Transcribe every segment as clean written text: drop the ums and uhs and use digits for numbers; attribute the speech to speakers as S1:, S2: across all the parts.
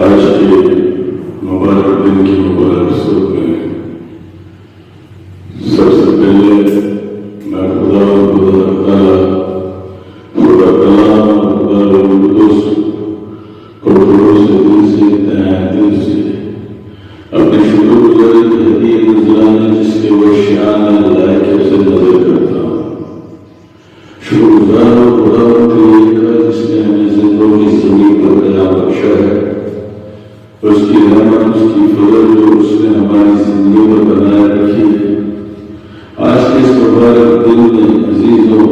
S1: آج کے مبارک دن کی مبارک صبح میں سب سے پہلے میں خدا تعالیٰ خدا کلام خدا روح القدس کو سے دل سے تہہ دل سے اپنی شکر گزاری کی ہدیہ نذرانے جس کے وہ شان لائق سے نظر کرتا ہوں۔ شکر گزار خدا کے لیے جس نے ہمیں زندوں کی زمین پر قیام بخشا ہے، اس کی رحمت اس کی فضل جو اس نے ہماری زندگی پر بنائے رکھی ہے۔ آج کے اس مبارک دن میں عزیزوں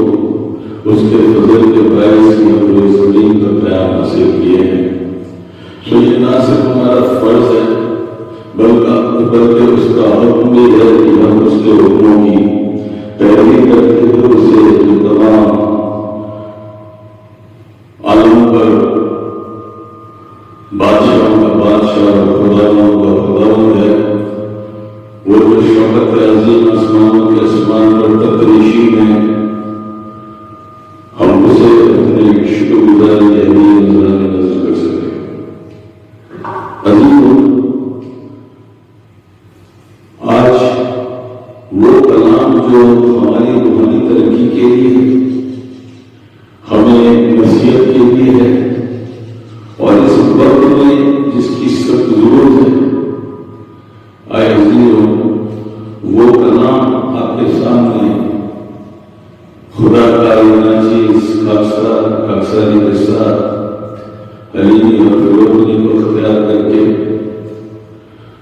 S1: اس کے فضل کے باعث ہی ہم لوگ زمین پر قیام حاصل کیے ہیں۔ تو یہ نہ صرف ہمارا فرض ہے بلکہ اس کا حکم بھی ہے کہ ہم اس کے حکموں کی پیروی کرتے ہوئے اسے جو تمام عالم پر بادشاہوں کا بادشاہ اور خداؤں کا خداوند ہے، وہ جو شوکت عظیم آسمانوں کے آسمان پر تفریشی میں ہم اسے اپنے شکر گزاری کے لیے نظر کر سکیں۔ عزیزوں، آج وہ کلام جو ہماری روحانی ترقی کے لیے ہمیں نصیحت کے لیے ہے اور اس وقت میں جس کی سخت ضرورت ہے، آئے عزیزوں وہ کلام آپ کے سامنے خدا کا چیز خاکساری کے ساتھ حلیمی اور فروغنی کو اختیار کر کے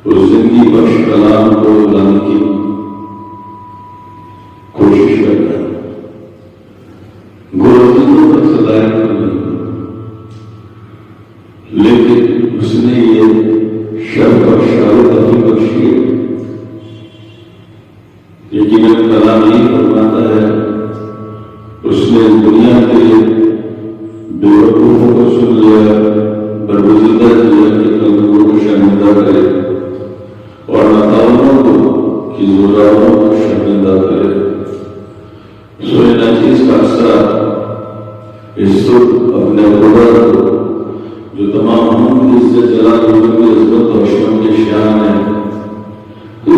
S1: اس زندگی بخش کلام کو لانے کی کوشش کرتا ہے۔ گروزوں تک صدائیں نہیں، لیکن اس نے یہ شرط اور شہادت اپنی بخشی ہے۔ یقیناً کلام یہ فرماتا ہے، اس نے دنیا کے بے وقوفوں کو سن لیا، برگزیدہ کیا کہ کلموں کو شرمندہ کرے اور ناتعلموں کو کہ زوراوروں کو شرمندہ کرے۔ سوئے ناچیز کا اثر اس وقت اپنے خدا کو جو تمام ہم کی عزت جلال کی عزت اور شان کے شان ہے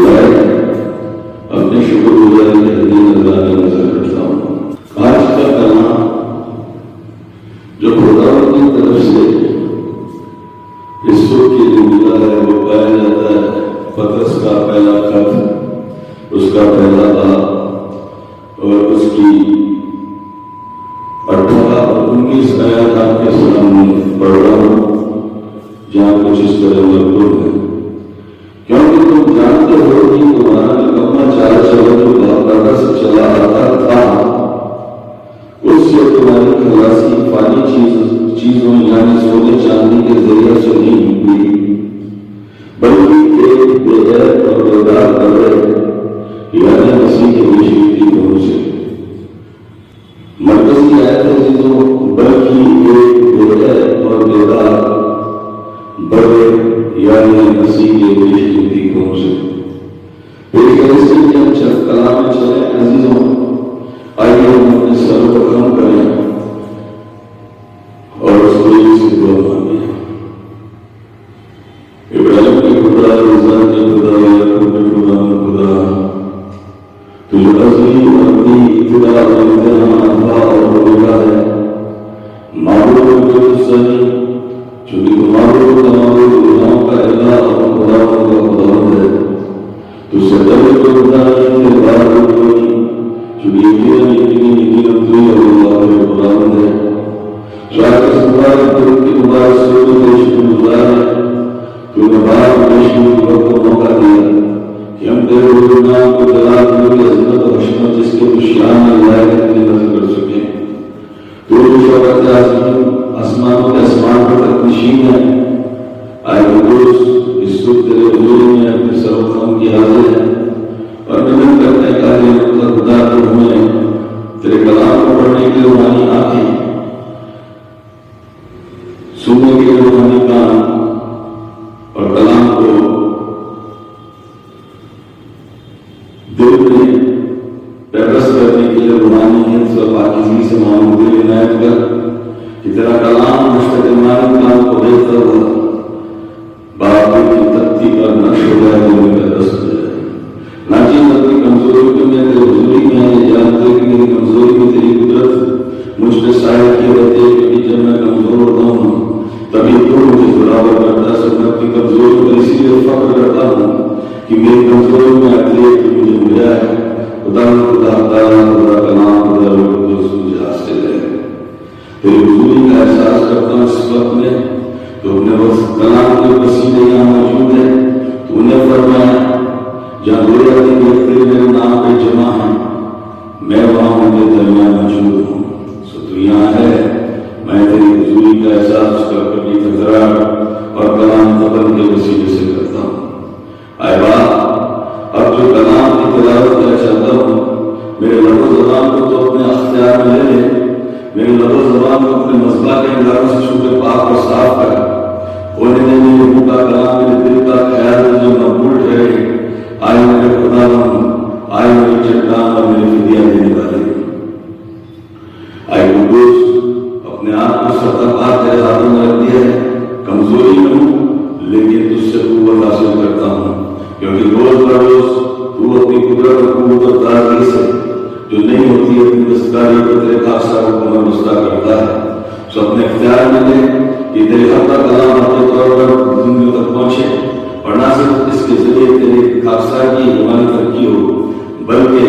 S1: لائے اپنے شکر گزاری کے ہدیہ نذرانے نظر کرتا ہوں۔ آج کا کلام جو خدا کی طرف سے اس وقت کے لیے ملا ہے وہ پایا جاتا ہے پترس کا پہلا خط، اس کا پہلا باب اور اس کی 18 اور 19 آیات آپ کے سامنے پڑھ رہا ہوں، جہاں کچھ اس طرح مکتوب ہے، کیونکہ تم جانتے ہو کہ تمہارا نکما چال چلن جو باپ دادا سے چلا آتا تھا، اس سے تمہاری خلاصی فانی چیزوں یعنی سونے چاندی کے ذریعے سے نہیں ہوئی، بلکہ ایک بے عیب اور بیدار قبر یعنی مسیح کے بشریتی نور سے۔ مرکزی آیت عزیزوں، بلکہ ایک بے عیب اور بیدار بڑے یعنی مسیح کے بشریتی نور سے۔ پیش کرنے کے ہم چند کلام میں چلیں عزیزوں، آئیے ہم اپنے سر کو کم کریں اور اس کو سے دعا مانگیں۔ ابراہیم کے خدا، رضا کے خدا، یعقوب کے خدا، تجھے عظیم اپنی ابتدا اور انتہا انفا اور ملکہ ہے، معبود جو سنی چونکہ معبود کا معبود گناہوں کا اللہ اور خداوند کا خداوند ہے، تو سے قبل کو خدا کے بعد کوئی چونکہ یقیناً تو ہی اللہ کے خداوند ہے۔ شاید اس مبارک دن کی مبارک سورت میں شکر گزار ہے، تو نے بار بشیر کو موقع دیا کہ ہم تیرے حضور نام کو جلال کی عظمت اور حشمت جس کے شان لائق اپنی نظر کر سکیں۔ تو جو شوکت عظیم آسمانوں کے آسمان پر تک نشین ہے، آئے قدوس اس وقت تیرے حضور میں اپنے سر و خم کی حاضر ہے اور مدد کرنے کا لیے خدا تو ہمیں تیرے کلام کو پڑھنے کی روحانی آنکھیں، سننے کے روحانی کان اور کلام کو دل میں پیرس کرنے کے لیے روحانی حفظ و پاکیزگی سے معمول عنایت کر کہ تیرا کلام مشتق ایمان کام کو دیکھتا ہوا شاعر کہہ رہے تھے کہ جب میں کمزور ہوتا ہوں تبھی تو مجھے برابر کرتا ہے، سب میں اپنی کمزوری پر اسی لیے فخر کرتا ہوں کہ میری کمزوری میں اگلے کہ مجھے ملا ہے خدا تعالیٰ خدا کا نام خدا القدس مجھے حاصل ہے۔ تیری حضوری کا احساس کرتا ہوں اس وقت میں تو اپنے وقت کلام کے وسیلے یہاں موجود ہے۔ تو نے فرمایا جہاں دو یا تین لوگ میرے نام پہ جمع ہیں میں وہاں ان کے درمیان موجود ہوں۔ سو تو یہاں ہے، میں تیری حضوری کا احساس کر کبھی تکرار اور کلام قبل کے وسیلے سے کرتا ہوں۔ اے باپ، اب جو کلام کی تلاوت کرنا چاہتا ہوں میرے لب و زبان کو تو اپنے اختیار میں لے لے، میرے لب و زبان کو اپنے مذبح کے انگاروں سے چھو کے پاک اور صاف کر، ہونے دے میرے منہ کا کلام میرے دل کا خیال جو مقبول ٹھہرے۔ آئے میرے خدا آئے میری چٹان اور میری فدیہ دینے والے، آئے قدوس اپنے آپ کو سرتاپار تیرے ہاتھوں میں رکھ دیا ہے۔ کمزوری میں ہوں لیکن تجھ سے قوت حاصل کرتا ہوں، کیونکہ روز بروز تو اپنی قدرت اور قوت اور تازگی سے جو نہیں ہوتی اپنی دستکاری کو تیرے خاصہ کو کمر بستہ کرتا ہے۔ سو اپنے اختیار میں لے کہ تیرے حق کا کلام اپنے طور پر زندگی تک پہنچے، اور نہ صرف اس کے ذریعے تیرے خاصہ کی روحانی ترقی ہو بلکہ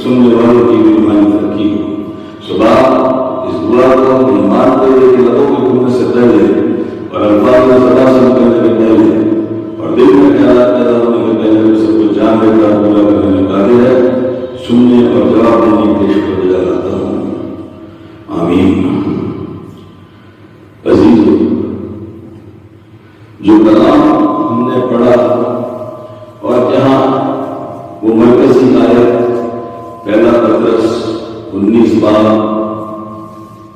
S1: سننے والوں کی بھی روحانی ترقی ہو۔ صبح اس دعا کو مانتے ہوئے کہ لبوں کے کھلنے سے پہلے اور الفاظ میں زبان سے نکلنے کے پہلے اور دل میں خیالات پیدا ہونے کے پہلے میں سب کو جان لے کر پورا کرنے میں قادر ہے، سننے اور جواب دینے کے لیے کو دیا جاتا ہوں۔ آمین۔ عزیزو، جو کلام ہم نے پڑھا اور جہاں وہ مرکزی آیت پہلا پطرس 19 باب،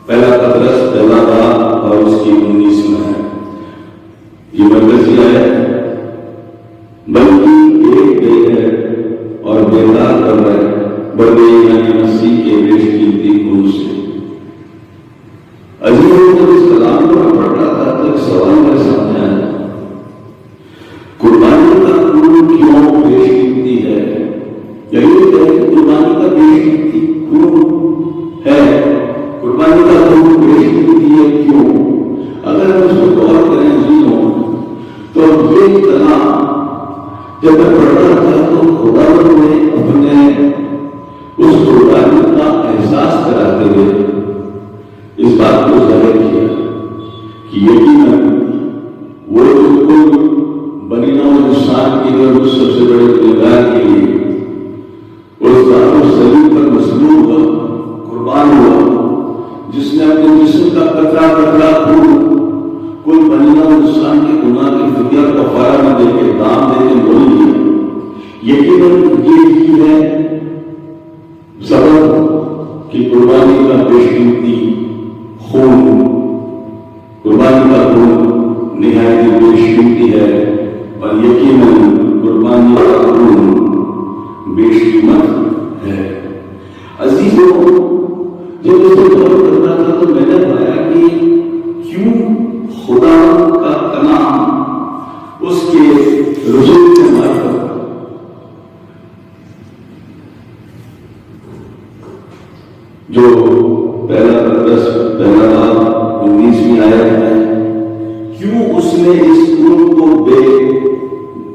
S1: پہلا پطرس پہلا باب اور اس کی 19 میں ہے، یہ مرکزی آیت بلکہ ایک بے ہے اور بیدار کر رہے بڑے یعنی مسیح کے بیش قیمتی خون سے۔ عزیزوں، جب اس کلام کو میں پڑھ رہا تھا تو ایک سوال میرے سامنے آیا، قربانی کا خون کیوں بیش قیمتی ہے؟ یہی کہ قربانی کا بیش قیمتی خون ہے، قربانی کا خون بیش قیمتی ہے کیوں؟ اگر ہم اس کو غور کریں عزیزوں تو یہ کلام جب میں پڑھ رہا تھا تو خدا نے اپنے اس قربانی کا احساس کراتے ہوئے اس بات کو ظاہر کیا کہ یقیناً وہ بالکل بنی نوع انسان کی اور سب سے بڑے گنہگار کے لیے اس ذات و صلیب پر مصلوب ہوا، قربان ہوا، جس نے اپنے جسم کا قطرہ قطرہ خون کوئی بنی نوع انسان کے گناہ کی فدیہ کفارہ میں دے کے دام دے کے مول لیا۔ یقیناً یہ ہی ہے سبب کہ قربانی کا بیش قیمتی خون، قربانی کا خون نہایت بیش قیمتی ہے، اور یقیناً قربانی کا خون بیش قیمت ہے۔ عزیزوں، جب اس کو غور کرنا تھا تو میں نے پایا کہ کیوں خدا کا کلام اس کے رسول سے مارتا جو پہلا پطرس پہلا باب 19ویں آیت ہے، کیوں اس نے اس خون کو بے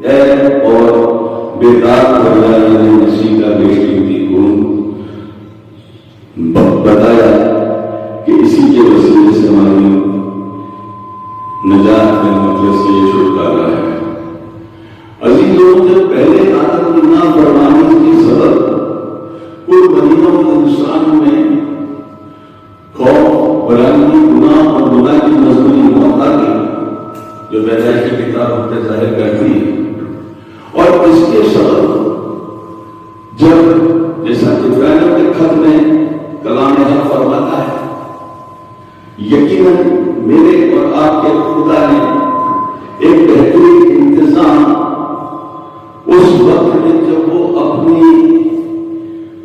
S1: عیب اور بے داغ کرنا یعنی مسیح کا بیش قیمتی خون بتایا کہ اسی کے وسیلے سے ہماری نجات میں مطلب سے یہ چھٹکارا ہے۔ عزیزوں، جب پہلے آدم کی نافرمانی کے سبب کوئی بنی نوع انسان میں خوف، برائیوں، گناہ اور گناہ کی مضمونی موت آ گئی جو پیدائش کی کتاب ہم پہ ظاہر کرتی ہے، اور اس کے سبب جب جیسا عبرانیوں کے خط میں کلام حق فرماتا ہے، یقیناً میرے اور آپ کے خدا نے ایک بہترین انتظام اس وقت میں جب وہ اپنی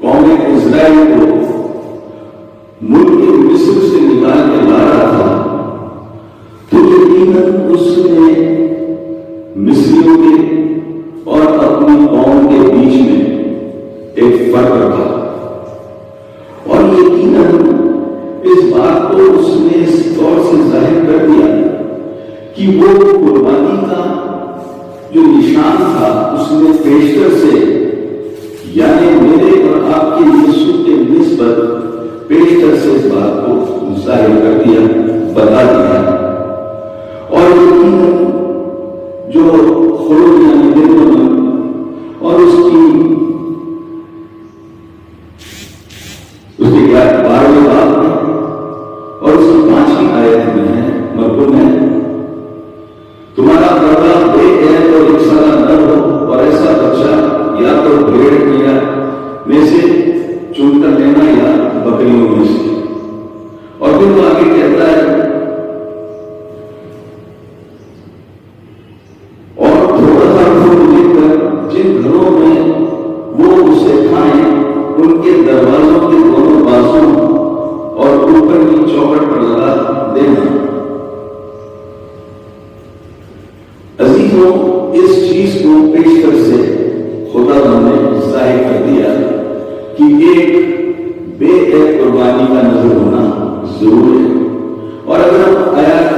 S1: قوم اسرائیل کو ملک مصر سے نکال کے لا رہا تھا، تو یقیناً اس نے مصریوں کے اور اپنی قوم کے بیچ میں ایک فرق رکھا، اور یقیناً اس بات بات کو اس نے اس طور سے ظاہر کر دیا کہ وہ قربانی کا جو نشان تھا اس نے پیشتر سے، یعنی میرے اور آپ کے یسوع کے نسبت پیشتر سے اس بات کو ظاہر کر دیا، بتا دیا۔ اور یقیناً جو خروج یعنی دیوبند اور اس کی 12ویں باب میں اور اس کی 5ویں آیت میں ہے، مرکو میں، تمہارا بڑا بے عیب اور ایک سالہ نر ہو اور ایسا بچہ یا تو بھیڑ میں سے چن کر لینا یا بکریوں میں سے۔ اور پھر وہ آگے کہتا ہے اور تھوڑا سا پھول لے کر جن گھروں میں وہ اسے کھائیں ان کے دروازوں کے دونوں بازوں اور اوپر کی چوکھٹ پر لگا دینا۔ عزیزوں، اس چیز کو پیشتر سے خدا نے ظاہر کر دیا کہ ایک بے عیب قربانی کا نظر ہونا ضرور ہے۔ اور اگر ہم آیات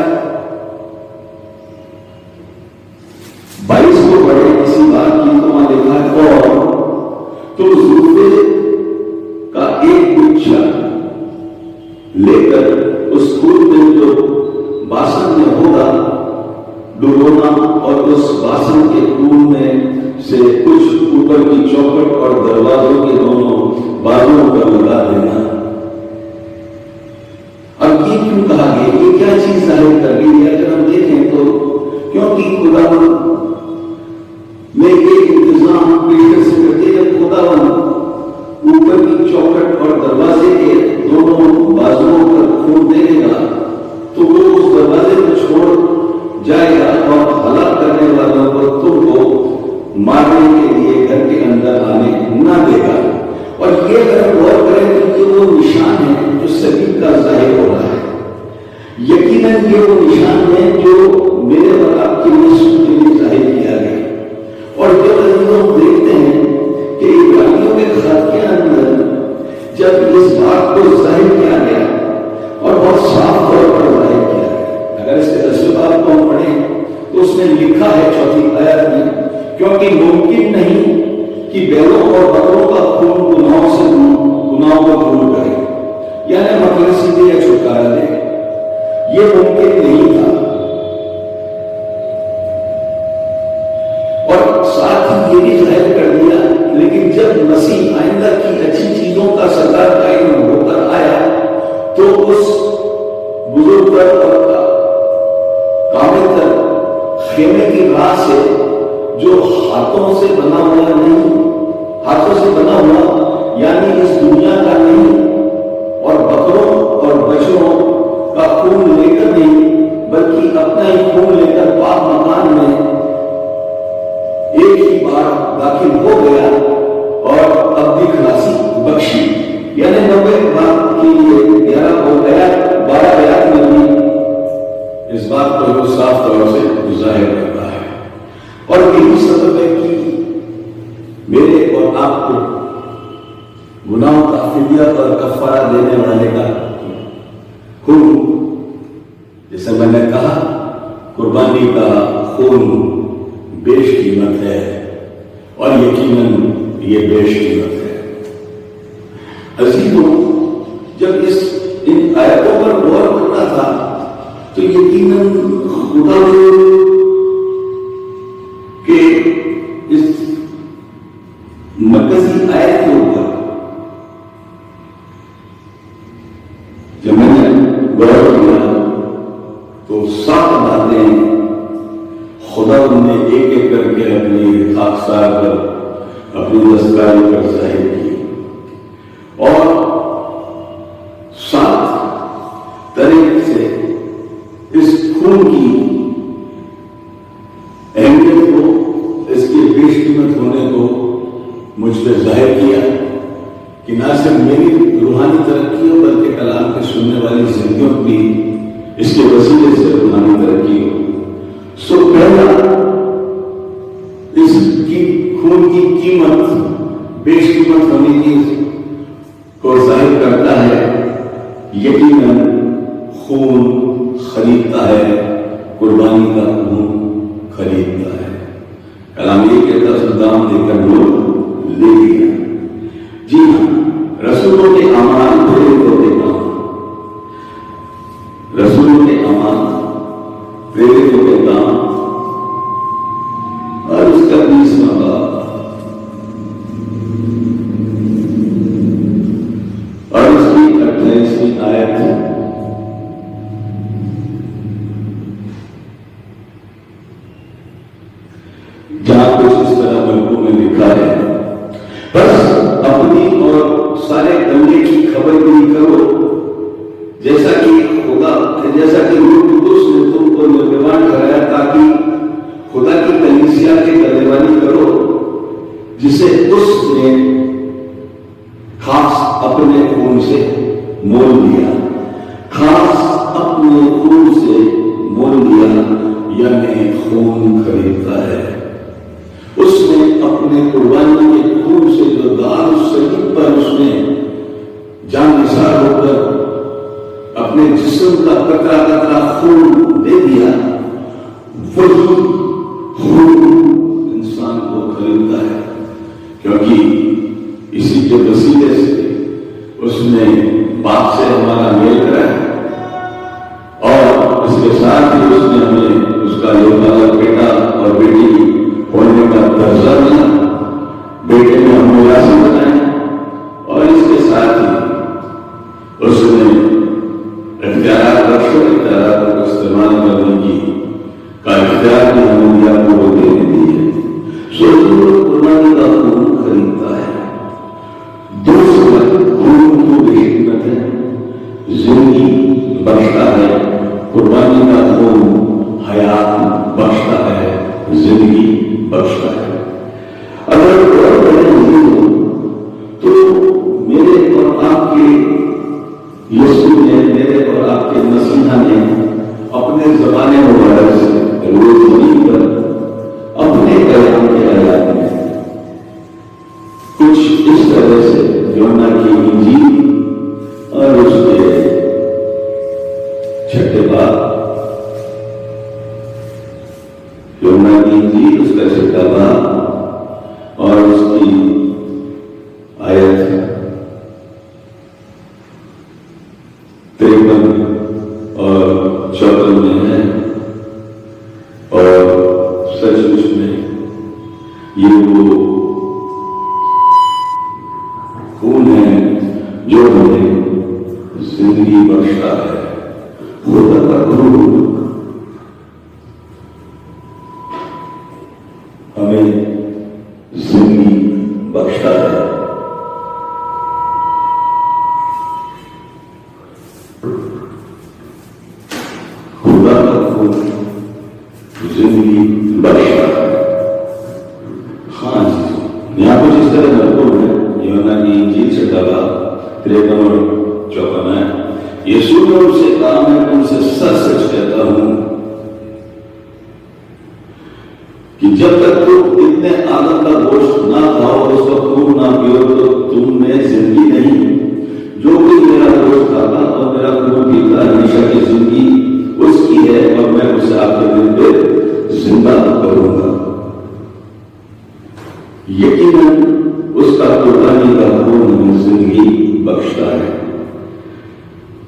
S1: 22 کو پڑھیں کسی بات کی تو وہاں لکھا ہے اور تم زلفے کا ایک گچھا لے کر اس خون میں جو باسن میں ہوگا ڈبونا اور اس باسن کے خون میں سے کچھ اوپر کی چوکھٹ اور دروازوں کے دونوں بازوں پر لگا دینا۔ اب یہ کیوں کہا گیا؟ یہ کیا چیز ظاہر کر گئی ہے؟ اگر ہم دیکھیں تو کیونکہ خدا میں ایک انتظام پیشتر سے کرتے ہیں، خدا اوپر کی چوکھٹ اور دروازے کے دونوں بازوؤں پر خون دے گا تو وہ اس دروازے کو چھوڑ جائے گا اور ہلاک کرنے والوں کو تم کو مارنے کے لیے گھر کے اندر آنے نہ دے گا۔ اور یہ اگر غور کریں تو یہ وہ نشان ہے جو صلیب کا ظاہر ہو رہا ہے۔ یقیناً یہ وہ نشان ہے جو میرے اور آپ کے یسوع کے لیے ظاہر کیا گیا۔ اور جب ہم دیکھتے ہیں کہ عبرانیوں کے خط کے اندر جب اس بات کو ظاہر کیا گیا اور بہت صاف طور پر ظاہر کیا گیا، اگر اس کے 10 باب کو ہم پڑھیں تو اس میں لکھا ہے 4 آیت میں، کیونکہ ممکن نہیں کہ بیلوں اور بکروں کا خون گناہوں کو دور کرے، یعنی مقدس دے یا چھٹکارا دے، یہ ممکن نہیں تھا۔ اور ساتھ ہی یہ بھی ظاہر کر دیا لیکن جب مسیح آئندہ کی اچھی چیزوں کا سردار قائم ہو کر آیا تو اس بزرگ اور کامل تر خیمے کی راہ سے جو ہاتھوں سے بنا ہوا نہیں، ہاتھوں سے بنا ہوا یعنی اس دنیا کا نہیں اور بکروں اور بچوں کا خون لے کر نہیں بلکہ اپنا ہی خون لے کر پاک مکان میں ایک ہی بار داخل ہو گیا اور اب بھی خلاصی بخشی، یعنی 90 بات کے لیے 11 ہو گیا، 12 آیات میں بھی اس بات کو صاف طور سے ظاہر کرتا ہے۔ اور یہی سبب ہے کہ میرے اور آپ کو گناہوں کا فدیہ اور کفارہ دینے والے کا خون، جیسے میں نے کہا قربانی کا خون بیش قیمت ہے اور یقیناً یہ بیش قیمت ہے۔ عزیزوں، جب ان آیتوں پر غور کرنا تھا تو یقیناً خدا کے اس مرکزی آیت کے اوپر جب میں نے غور کیا تو 7 باتیں خدا نے ایک ایک کر کے اپنی خاکسار پر اپنی دستکاری پر ظاہر کی اور 7 طریقے سے اس خون کی اہمیت کو، اس کے بیش قیمت ہونے کو مجھ پہ ظاہر کیا کہ نہ صرف میری روحانی ترقی ہو بلکہ کلام کے سننے والی زندگیوں بھی اس کے وسیلے سے روحانی ترقی ہو۔ پہلا اس کی خون کی قیمت، بیش قیمت ہونے کی کو ظاہر کرتا ہے یقیناً رسولوں کے اعمال، پریرتوں کے کام اور اس کا 20واں باب اور اس کی 28ویں آیت جہاں کچھ اس طرح ملکوں میں لکھا ہے، بس اپنی اور سارے دنیا کی خبر بھی کرو، جیسا کہ روح قدس نے تم کو نگہبان ٹھہرایا، تاکہ خدا کی کلیسیا کی نگہبانی کرو، جسے اس نے خاص اپنے خون سے مول لیا، خاص اپنے خون سے مول لیا، یعنی خون خریدتا ہے۔ اس نے اپنے قربانی کے خون سے جو دار صلیب پر اس نے جان نثار ہو کر اپنے جسم کا قطرہ قطرہ خون دے دیا، وہی خون انسان کو خریدتا ہے، کیونکہ اسی کے وسیلے سے اس نے باپ سے ہمارا میل کرایا، اور اس کے ساتھ ہی اس نے ہمیں اس کا یوگدان بیٹا اور بیٹی ہونے کا درجہ دیا، بیٹے میں ہم وراثت بنائے، اور اس کے ساتھ ہی اس نے اختیارات کو استعمال کرنے کی کا اختیار بھی ہمیں دیا، کو دینے دی ہے۔ قربانی کا خون خریدتا ہے، دوسرا خون کو بے قیمت ہے، زندگی بخشتا ہے، قربانی کا خون حیات بخشتا ہے، زندگی بخشتا ہے۔ اگر نہیں ہو تو میرے اور آپ کے یسوع نے، میرے اور آپ کے مسیحا نے اپنے زبان مبارک سے روز زمین پر اپنے پیغام کے آیات میں کچھ اس طرح سے یوحنا کی انجیل اور اس کے 6 باب، یوحنا کی انجیل اس کا 6 باب اور اس کی آیت 53 اور 54 میں ہے، اور سچ مچ میں یہ وہ خون ہے جو ہمیں زندگی بخشتا ہے۔ خدا کا خون ہمیں زندگی بخشتا ہے۔ خدا کا خون زندگی بخشتا ہے۔ ہاں جی، یہاں کچھ اس طرح مضمون ہے، یوحنا کی انجیل 6 باب 53 اور 54 ہے۔ یسوع نے ان سے کہا، میں تم سے سچ سچ کہتا ہوں کہ جب تک تم اتنے آدم کا گوشت نہ کھاؤ اور اس کا خون نہ پیو تو تم میں زندگی نہیں۔ جو کوئی میرا گوشت کھاتا اور میرا خون پیتا ہمیشہ کی زندگی اس کی ہے، اور میں اسے آخری دن پہ زندہ کروں گا۔ یقیناً اس کا قربانی کا خون ہمیں زندگی بخشتا ہے۔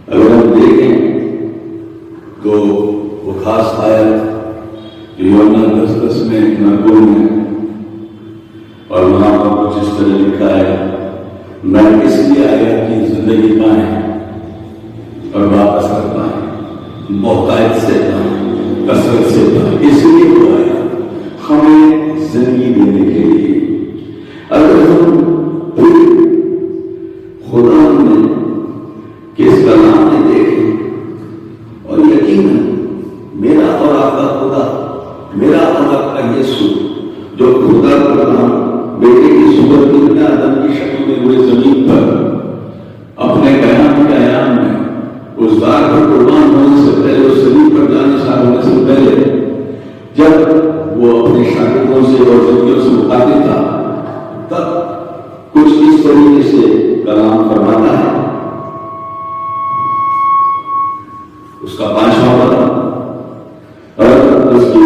S1: اگر ہم دیکھیں تو وہ خاص آیت جو یوحنا 10:10 میں نقول ہے، اور وہاں پر کچھ اس طرح لکھا ہے، میں اس لیے آیا کہ زندگی پائیں اور واپس کر پائیں، موقعیت سے پائیں، کثرت سے پائیں۔ اس لیے وہ آیا ہمیں زندگی دینے کے لیے۔ اگر ہم خدا نے کس کلام میں دیکھیں، اور یقیناً میرا اور آپ کا خدا، میرا اور آپ کا یسوع جو خدا کا کلام بیٹے کی صورت میں آدم کی شکل میں ہوئے زمین پر اپنے قیام کے ایام میں اس دار پر قربان ہونے سے پہلے، اس صلیب پر جانشار ہونے سے پہلے، جب وہ اپنے شاگردوں سے اور زندگیوں سے مخاطب تھا، تب کچھ اس طریقے سے کلام فرماتا ہے۔ اس کا 5واں باب اور اس کی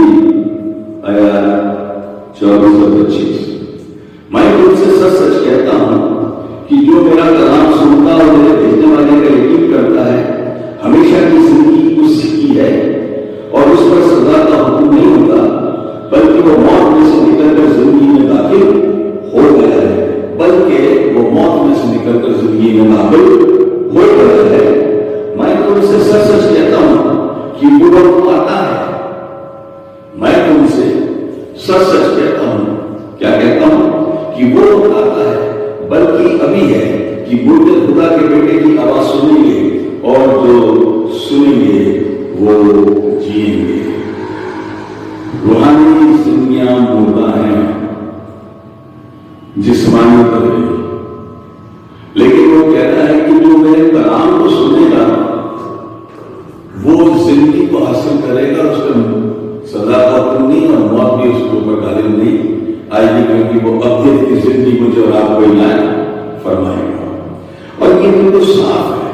S1: آیات 24 اور 25، میں تم سے سچ سچ کہتا ہوں کہ جو میرا کلام سنتا اور میرے بھیجنے والے کا یقین کرتا ہے ہمیشہ کی زندگی کہ وہ وقت آتا ہے، میں تم سے سچ سچ کہتا ہوں، کیا کہتا ہوں کہ وہ وقت آتا ہے بلکہ ابھی ہے کہ مردے خدا کے بیٹے کی آواز سنیں گے اور جو سنیں گے وہ جئیں گے۔ روحانی زندگیاں مردہ ہیں، جسمانی پر بھی، لیکن وہ کہتا ہے کہ جو میرے کلام کو سنے گا وہ زندگی کو حاصل کرے گا، اس کا سزا کا نہیں اور موت بھی اس کے اوپر غالب نہیں آئے گی، کیونکہ وہ ابدیت کی زندگی کو جو آپ کو عنایت فرمائے گا۔ اور یہ بالکل صاف ہے۔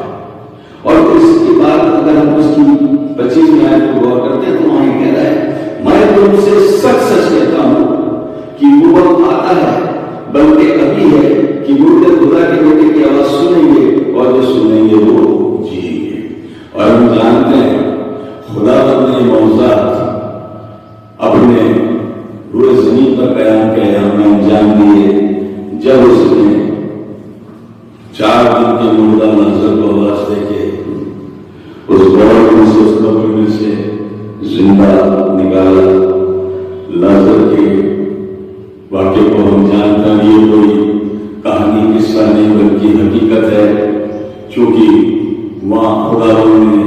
S1: اور اس کے بعد اگر ہم اس کی 25ویں آیت کو غور کرتے ہیں تو وہاں یہ کہہ رہا ہے، میں تم سے سچ سچ کہتا ہوں کہ وہ وقت آتا ہے بلکہ ابھی ہے کہ مردے خدا کے بیٹے کی آواز سنیں گے اور جو سنیں گے وہ جئیں گے۔ اور ہم جانتے ہیں خدا نے معجزات اپنے روئے زمین پر قیام کیا، ہم نے انجام دیے جب اس نے 4 دن کے مردہ لازر کو آواز دے کے اس بڑے میں سے، اس قبر میں سے زندہ نکالا۔ لازر کے واقعے کو ہم جانتے ہیں، یہ کوئی کہانی قصہ نہیں بلکہ حقیقت ہے، چونکہ وہاں خدا نے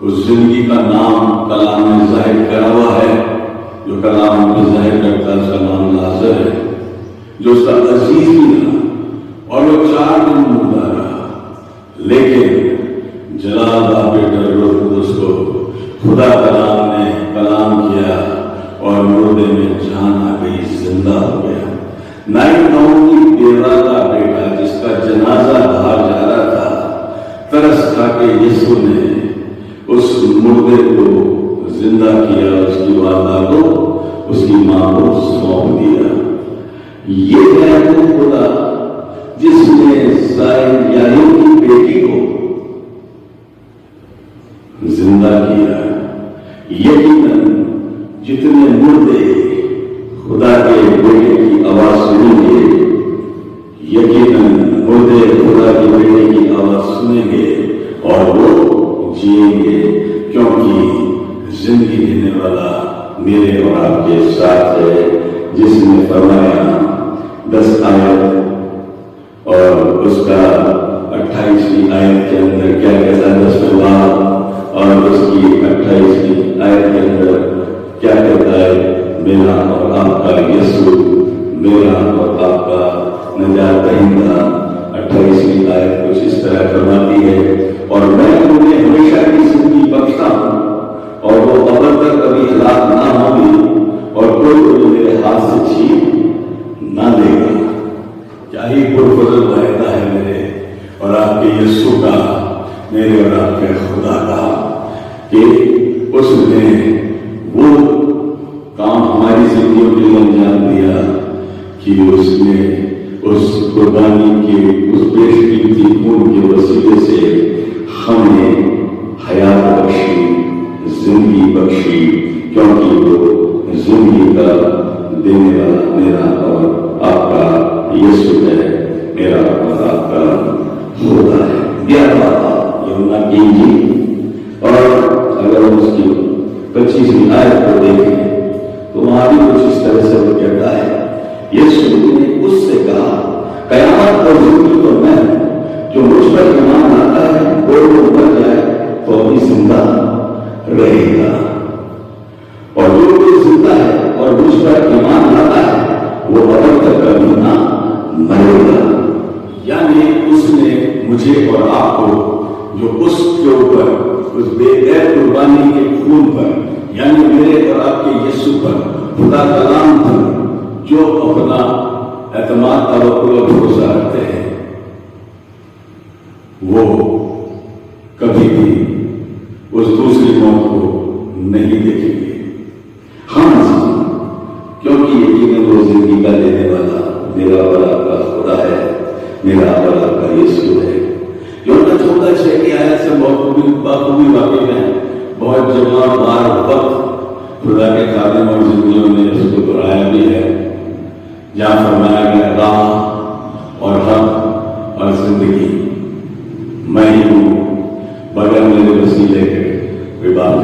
S1: اس زندگی کا نام کلام میں ظاہر کرا ہوا ہے، جو کلام میں ظاہر کرتا ہے اس کا نام لازر ہے، جو اس کا عزیز بھی رہا اور وہ 4 دن مردہ رہا، لیکن جلال بیٹا روح القدس کو خدا کلام نے کلام کیا اور مردے میں جان آ گئی، زندہ ہو گیا۔ نائن ٹاؤن کی بیوہ کا بیٹا جس کا جنازہ باہر جا رہا تھا، ترس کھا کے یسوع نے اس مردے کو زندہ کیا، اس کی والدہ کو، اس کی ماں کو سونپ دیا۔ یہ ہے وہ خدا جس نے یعقوب کی بیٹی کو زندہ کیا۔ یقیناً جتنے مردے خدا کے بیٹے کی آواز سنیں گے، یقیناً مردے خدا کے بیٹے کی آواز سنیں گے اور وہ جئیں گے، کیونکہ زندگی دینے والا میرے اور آپ کے ساتھ ہے، جس نے فرمایا 10 آیت اور اس کا 28ویں آیت کے اندر کیا کہتا ہے، 10 بات اور اس کی 28ویں آیت کے اندر کیا کہتا ہے، میرا اور آپ کا یسوع، میرا اور آپ کا نجات دہندہ۔ 28ویں آیت کچھ اس طرح فرماتی ہے، اور میں انہیں ہمیشہ کی زندگی بخشتا ہوں اور وہ ابد تک کبھی ہلاک نہ ہوگی اور کوئی انہیں میرے ہاتھ سے چھین نہ لے گا۔ کیا ہی پرفضل وعدہ ہے میرے اور آپ کے یسوع کا، میرے اور آپ کے خدا کا، کہ اس نے وہ کام ہماری زندگیوں کے لیے انجام دیا کہ اس نے اس قربانی کے اس بیش قیمتی خون کے وسیلے سے ہمیں حیات بخشی، زندگی بخشی، کیونکہ وہ زندگی کا دینے والا میرا اور آپ کا یسوع ہے، میرا اور آپ کا خدا ہے۔ 11 یوحنا کی انجیل، اور اگر ہم اس کی 25ویں آیت کو دیکھیں تو وہاں بھی کچھ اس طرح سے وہ کہتا ہے، یسوع نے اس سے کہا، قیامت اور زندگی تو میں ہوں، جو مجھ پر ایمان لاتا ہے وہ مر جائے تو ابھی زندہ رہے گا، اور جو کوئی زندہ ہے اور مجھ پر ایمان لاتا ہے وہ ابد تک کبھی نہ مرے گا۔ یعنی اس نے مجھے اور آپ کو، جو اس کے اوپر اس بے غیر قربانی کے خون پر، یعنی میرے اور آپ کے یسوع پر، خدا کلام پر جو اپنا اعتماد توکل اور بھروسہ رکھتے ہیں، وہ کبھی بھی اس دوسری موت کو نہیں دیکھیں گے۔ ہاں، کیونکہ یقیناً وہ زندگی کا دینے والا میرا اور آپ کا خدا ہے، میرا اور آپ کا یسوع ہے۔ یوحنا 14:6 کی آیت سے بخوبی واقف ہے، بہت جگہ بار وقت خدا کے خادم اور زندگیوں نے اس کو دہرایا بھی ہے، جہاں فرمایا گیا راہ اور حق اور زندگی میں ہی ہوں، بغیر میرے وسیلے کے کوئی بات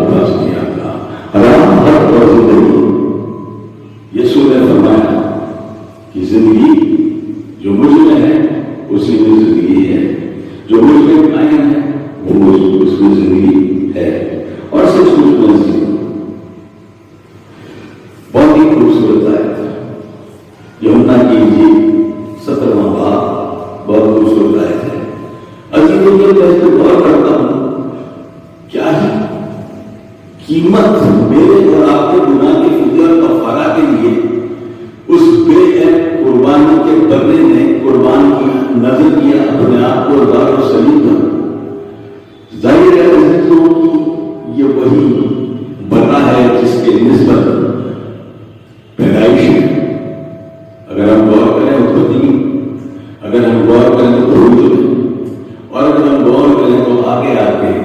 S1: کیا ہی قیمت میرے اور آپ کے گناہ کے فدیے اور کفارہ کے لیے اس بے عیب قربانی کے بندے نے قربان کیا، نظر کیا اپنے آپ کو دار و سلیم کا۔ ظاہر ہے کہ یہ وہی بنا ہے جس کے نسبت پیدائش ہے۔ اگر ہم غور کریں اتپتی، اگر ہم غور کریں تو خروج، اور اگر ہم غور کریں تو آگے آگے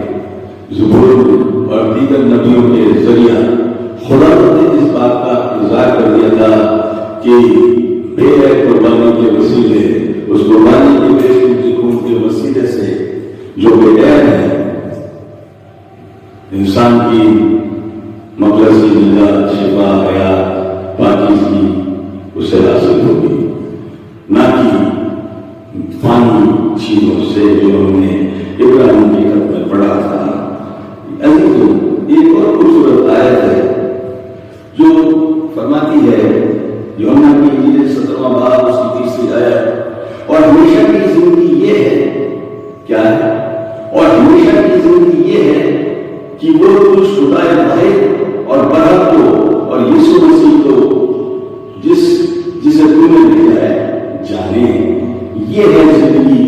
S1: زبور اور دیگر نبیوں کے ذریعہ خدا نے اس بات کا اظہار کر دیا تھا کہ بے عیب قربانی کے وسیلے، اس قربانی کے پیش خون کے وسیلے سے جو بے عیب ہے انسان کی مقدسی نجات، شفا، حیات، پاکیزگی اسے حاصل ہوگی، نہ کہ فانی چیزوں سے جو ہم نے ابراہیم کی خط میں پڑھا تھا۔ ایک اور خوبصورت آیت ہے جو فرماتی ہے یوحنا کی انجیل 17واں باب اس کی 30 آیت، اور ہمیشہ کی زندگی یہ ہے، کیا ہے؟ اور ہمیشہ کی زندگی یہ ہے کہ وہ تجھ خدا واحد اور برحق کو اور یسوع مسیح کو جسے تو نے بھیجا ہے جانے۔ یہ ہے زندگی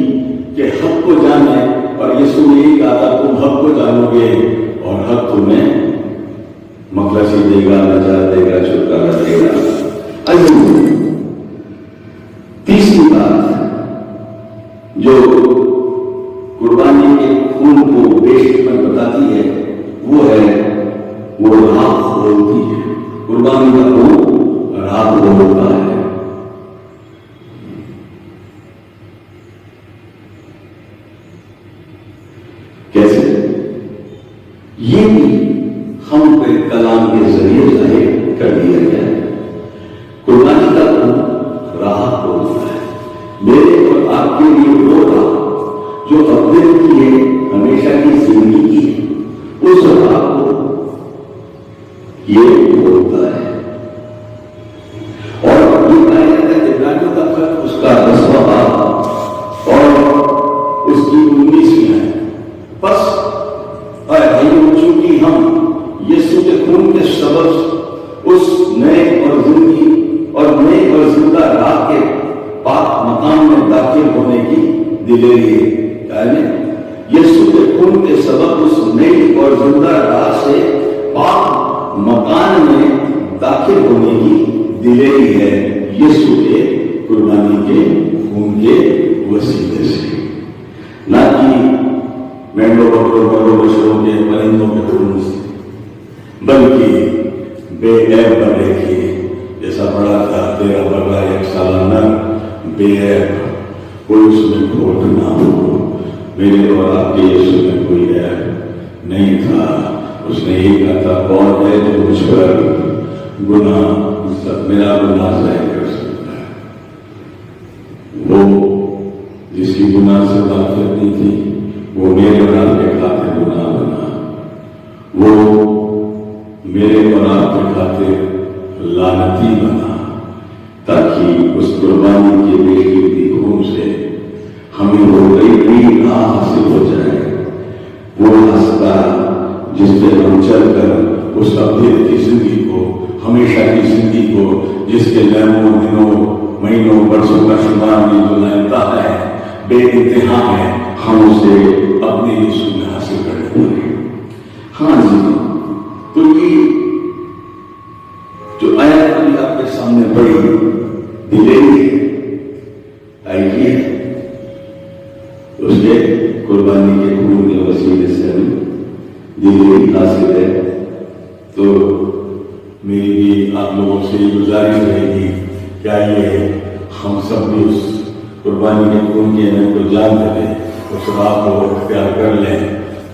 S1: کہ حق کو جانے، اور یسوع نے یہی کہا تھا تم حق کو جانو گے اور حق تمہیں مخلصی دے گا، نجات دے گا، چھٹکارا دے گا۔ تیسری بات جو قربانی کے خون کو بیش قیمت بتاتی ہے وہ راہ کھولتی ہے۔ قربانی کا خون راہ کھولتا ہے۔ کیسے؟ یہ بھی ہم پہ کلام کے ذریعے ظاہر کر دیا گیا ہے۔ قربانی کا خون راہ کھولتا ہے میرے اور آپ کے لیے، وہ راہ جو اپنے کی ہے، ہمیشہ کی زندگی کی ہے، اس راہ کو یہ کھولتا ہے۔ اور یہ آیت ہے عبرانیوں کا خط، اس کا 10واں باب اور اس کی 19ویں ہے۔ بس چونکہ ہم یسوع کے خون کے سبب اس نئے اور نئے اور زندہ راہ کے پاک مقام میں داخل ہونے کی دلیری ہے، یعنی یسوع کے خون کے سبب اس نئی اور زندہ راہ سے پاک مکان میں داخل ہونے کی دلیری ہے یسوع کے قربانی کے خون کے وسیلے سے، نہ کہ مینڈوں بکروں بچوں کے پرندوں کے خون سے، بلکہ بے عیب بنے کی، جیسا پڑھا تھا 13 بغا 1 سالانہ بے عیب، کوئی اس میں کھوٹ نہ ہو۔ میرے اور آپ کے یسوع میں کوئی عیب نہیں تھا۔ اس نے یہی کہا تھا کون ہے جو مجھ پر میرا گناہ ظاہر کر سکتا ہے؟ وہ جس کی گناہ سے واقف نہیں تھی وہ میرے اور آپ کے خاطر گناہ بنا، وہ میرے اور آپ کے خاطر لعنتی بنا، تاکہ اس قربانی کے بے قیمتی خون سے ہمیں وہ نئی راہ حاصل ہو جائے، وہ راستہ جس پہ ہم چل کر اس ابدیت کی زندگی کو، ہمیشہ کی زندگی کو، جس کے لمحوں، دنوں، مہینوں، برسوں کا شمار بھی جو انتہا ہے، بے انتہا ہے، ہم اسے اپنے یسوع میں حاصل کرنے پڑے۔ ہاں جی، تو یہ جو آیت ابھی آپ کے سامنے پڑھی دلیری آئیے اس کے قربانی کے خون کے وسیلے سے ہمیں دلیری حاصل ہے، تو میری بھی آپ لوگوں سے یہ گزارش رہے گی کہ آئیے ہم سب بھی اس قربانی کے خون کی اہمیت کو جان کریں، اس راہ کو اختیار کر لیں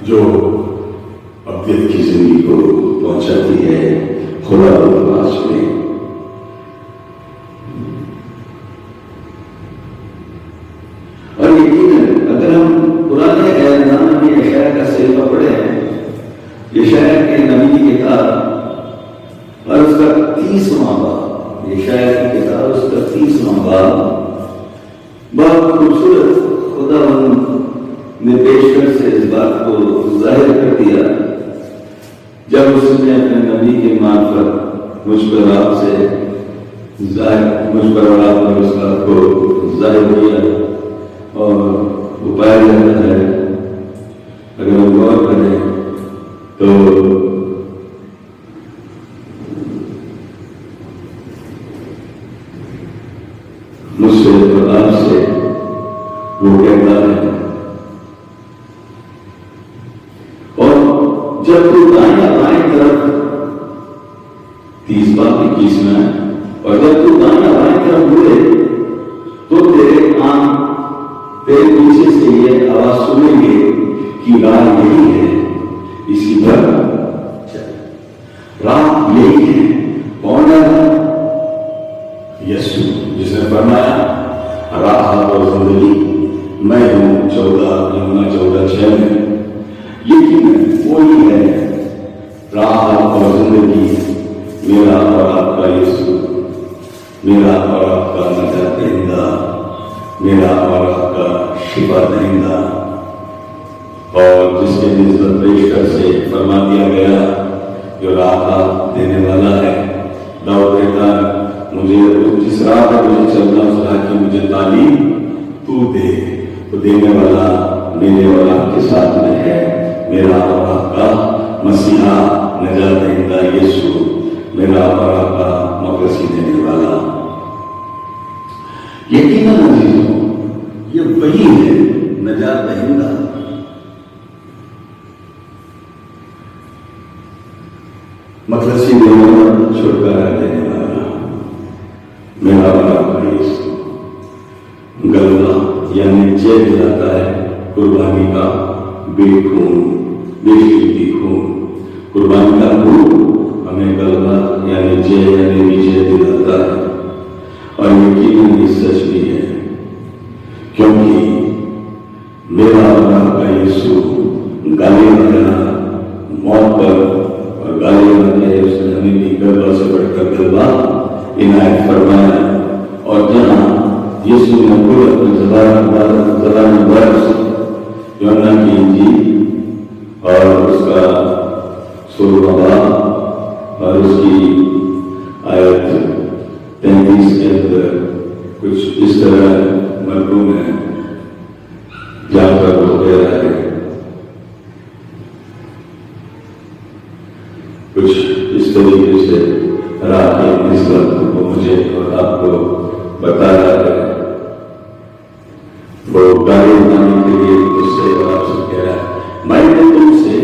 S1: جو ابدیت کی زندگی کو پہنچاتی ہے خدا کے پاس میں۔ اور یقیناً اگر ہم پرانے عہد نامے میں یشعیاء کا صحیفہ پڑھیں، یشعیاء کے نبی کی کتاب اور اس کا 30واں باب، یشعیاء کی کتاب اس کا 30واں باب بہت خوبصورت خدا نے پیش کر سے اس بات کو ظاہر کر دیا جب اس نے اپنے نبی کے معرفت مجھ پر اور آپ نے اس بات کو ظاہر کیا اور وہ پایا جاتا ہے، اگر ہم غور کریں تو مجھ سے اور آپ سے وہ کہتا ہے، اور جب تو دائیں بائیں طرف 30 باب 21 میں، اور جب تو دائیں بائیں طرف مڑے تو تیرے کان تیرے پیچھے سے یہ آواز سنیں گے کہ راہ یہی ہے، اسی پر راہ یہی ہے۔ کون ہے؟ یسوع، جس نے فرمایا راہ اور زندگی میں ہوں، 14:6 میں۔ یقیناً وہی ہے راہ اور زندگی، میرا اور آپ کا یسوع، میرا اور آپ کا نجات دہندہ، میرا اور آپ کا شفا دہندہ، اور جس کے نسبت بیشتر سے فرما دیا گیا جو راہ دینے والا ہے۔ داؤد کہتا مجھے جس راہ پر مجھے چلنا اس راہ کی مجھے تعلیم تو دے، تو دینے والا میرے اور آپ کے ساتھ میں ہے، میرا اور آپ کا مسیحا نجات دہندہ یسوع، میرا اور آپ کا مقدسی دینے والا۔ یقیناً عزیزوں یہ وہی ہے نجات دہندہ، مقدسی دینے والا، چھٹکارا دینے والا، میرا اور آپ کا یسوع۔ غلبہ یعنی جے دلاتا ہے قربانی کا بے خون، بے قیمتی خون، قربانی کا خون ہمیں غلبہ یعنی جے یعنی وجے دلاتا ہے۔ اور یقیناً یہ سچ بھی ہے، کیونکہ میرا اور آپ کا یسوع گالی بنا موت پر، اور گالی بنا اس نے ہمیں بھی غلبہ سے بڑھ کر غلبہ عنایت فرمایا۔ اور جہاں یسوع نے خود اپنی زبان مبارک سے یوحنا کی انجیل اور اس کا 16واں باب اور اس کی آیت 33 کے اندر کچھ اس طرح مرحوم ہے جا کر وہ کہہ رہا ہے، کچھ اس طریقے سے راہ کی نسبت وہ مجھے اور آپ کو بتا رہا ہے۔ وہ گاڑی بنانے کے لیے مجھ سے اور آپ سے کہہ رہا ہے، میں نے تم سے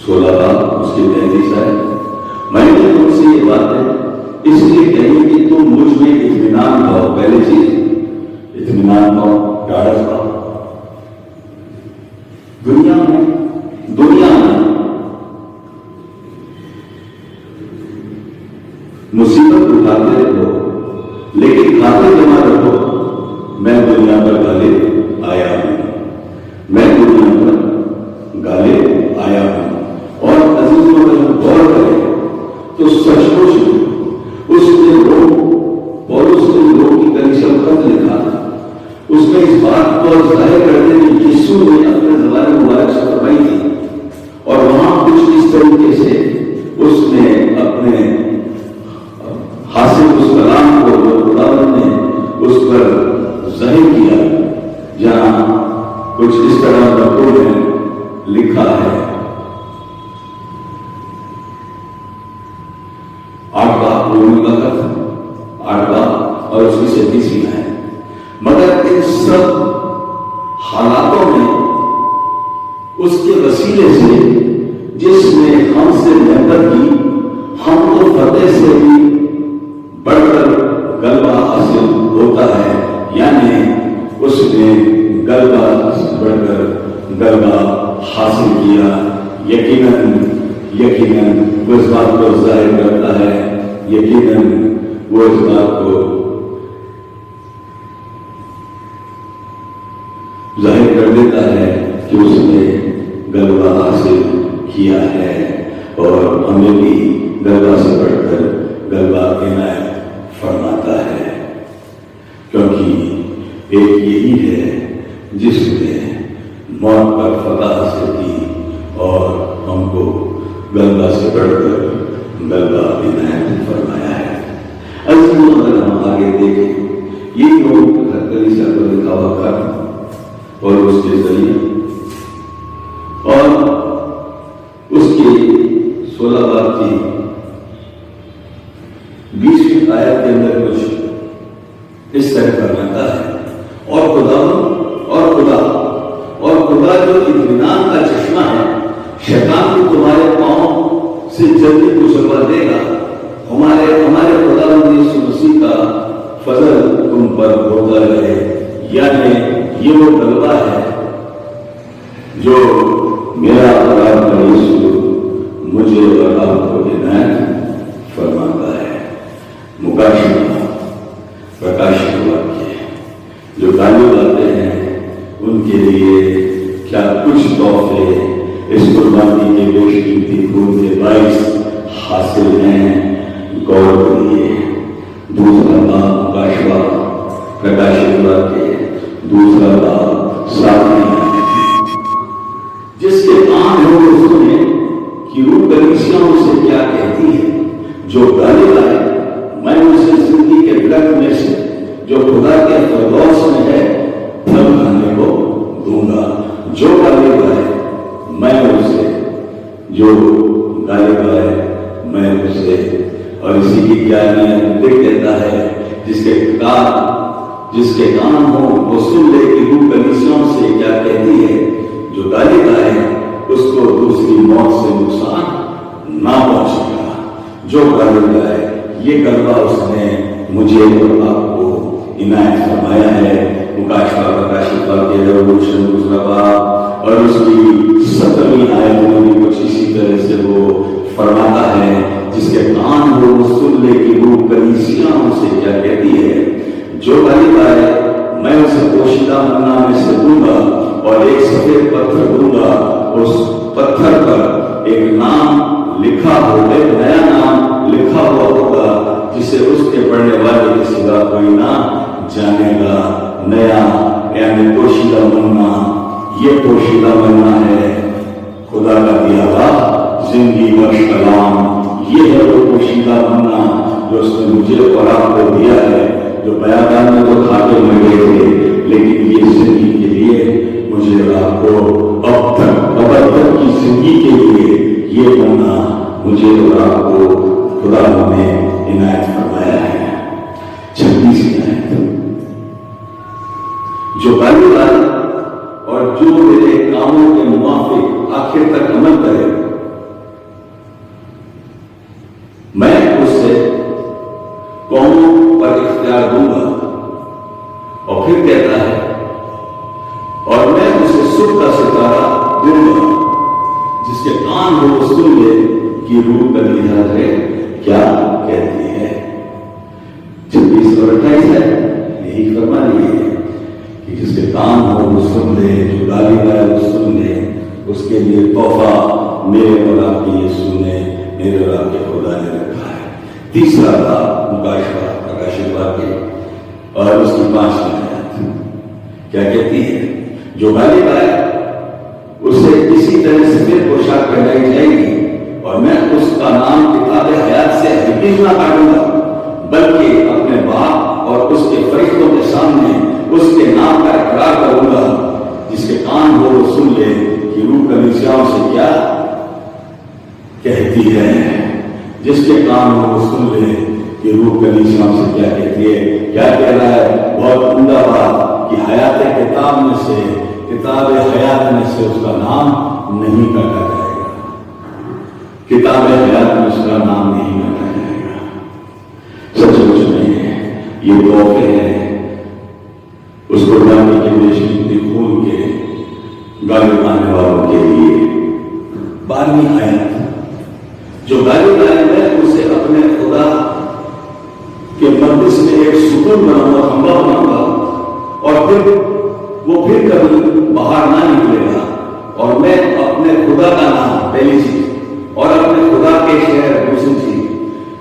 S1: 16 باب اس کی 33 ہے، میں نے تم سے یہ باتیں اس لیے کہی کہ تم مجھ میں اطمینان پاؤ۔ پہلی چیز اطمینان پاؤ، ڈاڑھ پاؤ۔ دنیا میں مصیبت اٹھاتے رہو لیکن کھاتے جمع رکھو، میں دنیا پر غالب آیا ہوں، میں دنیا پر غالب آیا ہوں۔ اور عزیزوں اگر ہم غور کریں تو سچ مچ اس نے لوگ کی کنیشن خط لکھا تھا، اس میں اس بات کو ظاہر کرتے ہوئے یسوع نے اپنے زبان مبارک سے فرمائی تھی، اور وہاں کچھ اس طریقے سے اس نے اپنے حاصل اس کلام کو جو خداوند نے اس پر ظاہر کیا، جہاں کچھ اس طرح مکتوب میں لکھا ہے، 8 باب رومیو کا خط 8 باب اور اس کی 37 ہے۔ مگر ان سب حالاتوں میں اس کے وسیلے سے جس نے ہم سے محبت کی، ہم کو فتح سے بھی بڑھ کر غلبہ حاصل ہوتا ہے، یعنی اس نے غلبہ سے بڑھ کر غلبہ حاصل کیا۔ یقیناً وہ اس بات کو ظاہر کرتا ہے، یقیناً وہ اس بات کو ظاہر کر دیتا ہے کہ اس نے غلبہ حاصل کیا ہے، اور ہمیں بھی غلبہ سے بڑھ کر غلبہ عنایت فرماتا ہے، کیونکہ ایک یہی ہے جس نے موت پر فتح حاصل کی اور 16 باب کی 20ویں آیت کے اندر کچھ اس طرح فرماتا ہے، اور خدا جو اطمینان کا چشمہ ہے، شیطان کو تمہارے پاؤں سے جلدی گزروا دے گا۔ ہمارے خدا یسوع مسیح کا فضل تم پر ہوتا رہے۔ یعنی یہ وہ غلبہ ہے جو میرا خدا یسوع مجھے اور آپ کو عنایت فرماتا ہے۔ مکاشفہ پرکاش واقعہ جو طالب آتے ہیں ان کے لیے کیا کچھ تحفے اس قربانی کے بیش قیمتی خون کے باعث حاصل ہیں، غور کریے۔ دوسرا باب مکاشفہ پرکاش واقعہ دوسرا باب 7ویں جس کے کان ہو وہ سنیں کہ روح کلیسیاؤں سے کیا کہتی ہے۔ جو غالب آئے میں اسے زندگی کے درخت میں سے جو خدا کے فردوس میں ہے پھل کھانے کو دوں گا۔ جو غالب آئے میں اسے اور اسی کی کیا لکھ دیتا ہے، جس کے کان ہو وہ سن لے کہ روح کلیسیاؤں سے کیا کہتی ہے۔ جو غالب آئے اس کو دوسری موت سے نقصان نہ پہنچے گا۔ جو غالب آئے یہ غلبہ اس نے مجھے اور آپ کو عنایت فرمایا ہے۔ مکاشفہ پرکاشفہ کے ریولوشن دوسرا باب اور اس کی 17ویں آیت میں بھی کچھ اسی طرح سے وہ فرماتا ہے، جس کے کان ہو وہ سن لے کہ روح کلیسیاؤں سے کیا کہتی ہے۔ جو غالب آئے میں اسے پوشیدہ منا میں سے دوں گا اور ایک سفید پتھر دوں گا، اس پتھر پر ایک نام لکھا ہو، ایک نیا نام لکھا ہوا ہوگا جسے اس کے پڑھنے والے کے سوا کوئی نہ جانے گا۔ نیا یعنی پوشیدہ منا، یہ پوشیدہ منا ہے خدا کا دیا ہوا زندگی بخش کلام۔ یہ ہے وہ پوشیدہ منا جو اس نے مجھے اور آپ کو دیا ہے، جو بیابان میں تو کھاتے مر گئے تھے، لیکن یہ زندگی کے لیے مجھے اور آپ کو اب تک کی زندگی کے لیے یہ منا مجھے اور آپ کو خدا نے عنایت فرمایا ہے۔ 26 آیت جو غالب آئے اور جو میرے کاموں کے موافق آخر تک عمل کرے میں اسے قوموں پر اختیار دوں گا۔ اور پھر کہتا ہے اور میں اسے صبح کا ستارہ دوں گا۔ جس کے کان ہو وہ سن لے کہ روح کلیسیاں ہے کیا کہتی ہے۔ 26 اور 28 ہے یہی فرما رہی ہے کہ جس کے کان ہو وہ سن لے، جو غالب آئے وہ سن لے۔ اس کے لیے تحفہ میرے اور آپ کے یسوع نے، میرے اور آپ کے خدا نے رکھا ہے۔ تیسرا باب مکاشفہ پرکاشفہ واقعہ اور اس کی 5ویں آیت کیا کہتی ہے۔ جو غالب آئے اسے اسی طرح سفید پوشاک پہنائی جائے گی اور میں اس کا نام کتاب حیات سے ہرگز نہ کاٹوں گا، بلکہ اپنے باپ اور اس کے فرشتوں کے سامنے اس کے نام کا اقرار کروں گا۔ جس کے کان ہو وہ سن لے کہ روح کلیسیاؤں سے کیا کہتی ہے۔ جس کے کان ہو وہ سن لے کہ روح کلیسیاؤں سے کیا کہتی ہے۔ کیا کہہ رہا ہے؟ بہت عمدہ بات کہ حیات کتاب میں سے، کتاب حیات میں سے اس کا نام نہیں کاٹا جائے گا۔ کتاب حیات میں اس کا نام نہیں کاٹا جائے گا۔ سچ مچ میں یہ تحفے ہیں اس قربانی کے بیش قیمتی خون کے غالب آنے والوں کے لیے۔ 12ویں آیت جو غالب آئے میں اسے اپنے خدا کے مقدس میں ایک ستون بناؤں گا، کھمبا بناؤں گا، اور پھر وہ کبھی باہر نہ نکلے گا۔ اور میں اپنے خدا کا نام پہلی چیز اور اپنے خدا کے شہر دوسری چیز،